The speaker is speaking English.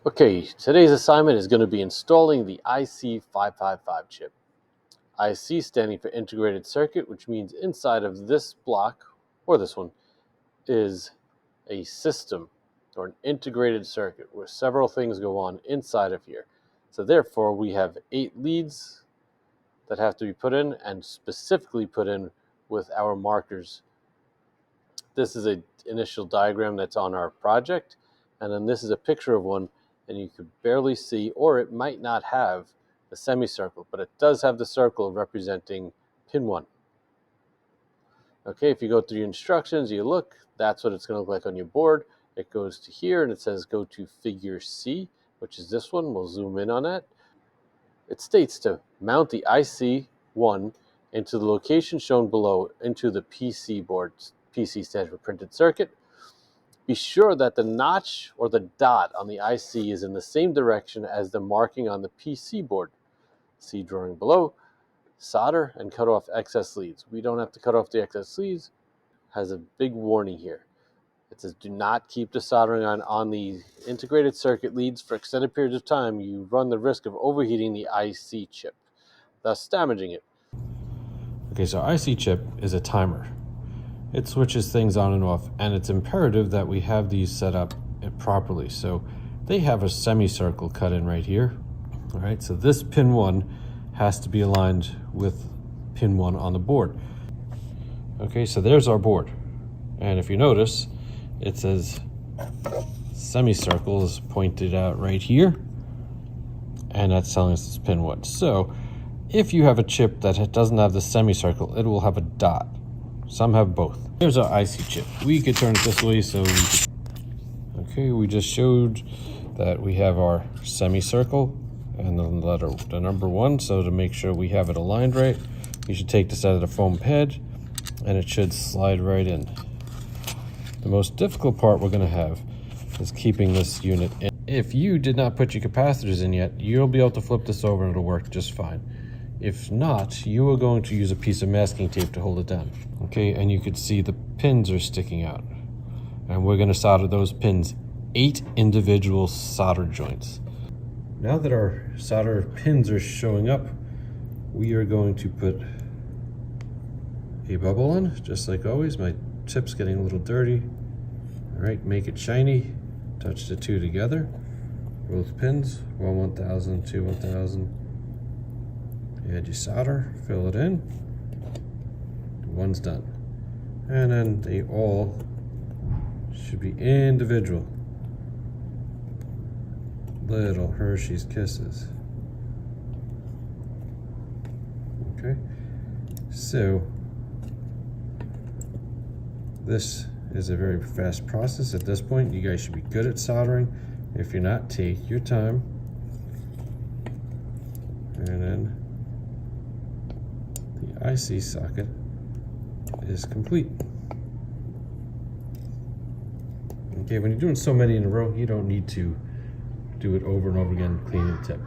Okay, today's assignment is going to be installing the IC555 chip. IC standing for integrated circuit, which means inside of this block, or this one, is a system or an integrated circuit where several things go on inside of here. So therefore, we have 8 leads that have to be put in and specifically put in with our markers. This is an initial diagram that's on our project, and then this is a picture of one, and you could barely see, or it might not have the semicircle, but it does have the circle representing pin 1. Okay, if you go through the instructions, you look, that's what it's going to look like on your board. It goes to here, and it says go to figure C, which is this one. We'll zoom in on that. It states to mount the IC1 into the location shown below into the PC board. PC stands for printed circuit. Be sure that the notch or the dot on the IC is in the same direction as the marking on the PC board. See drawing below. Solder and cut off excess leads. We don't have to cut off the excess leads. Has a big warning here. It says do not keep the soldering on the integrated circuit leads for extended periods of time. You run the risk of overheating the IC chip, thus damaging it. Okay, so IC chip is a timer. It switches things on and off, and it's imperative that we have these set up properly. So they have a semicircle cut in right here. All right, so this pin 1 has to be aligned with pin 1 on the board. Okay, so there's our board. And if you notice, it says semicircle is pointed out right here, and that's telling us it's pin 1. So if you have a chip that doesn't have the semicircle, it will have a dot. Some have both. Here's our IC chip. We could turn it this way so we could... Okay, we just showed that we have our semicircle and the number 1. So to make sure we have it aligned right, you should take this out of the foam pad and it should slide right in. The most difficult part we're going to have is keeping this unit in. If you did not put your capacitors in yet, you'll be able to flip this over and it'll work just fine. If not, you are going to use a piece of masking tape to hold it down. Okay, and you could see the pins are sticking out. And we're going to solder those pins 8 individual solder joints. Now that our solder pins are showing up, we are going to put a bubble on, just like always. My tip's getting a little dirty. All right, make it shiny. Touch the 2 together. Both pins, 1,000, 2,000. Add your solder, fill it in. One's done. And then they all should be individual. Little Hershey's Kisses. Okay, so this is a very fast process. At this point, you guys should be good at soldering. If you're not, take your time. And then the IC socket is complete. Okay, when you're doing so many in a row, you don't need to do it over and over again, cleaning the tip.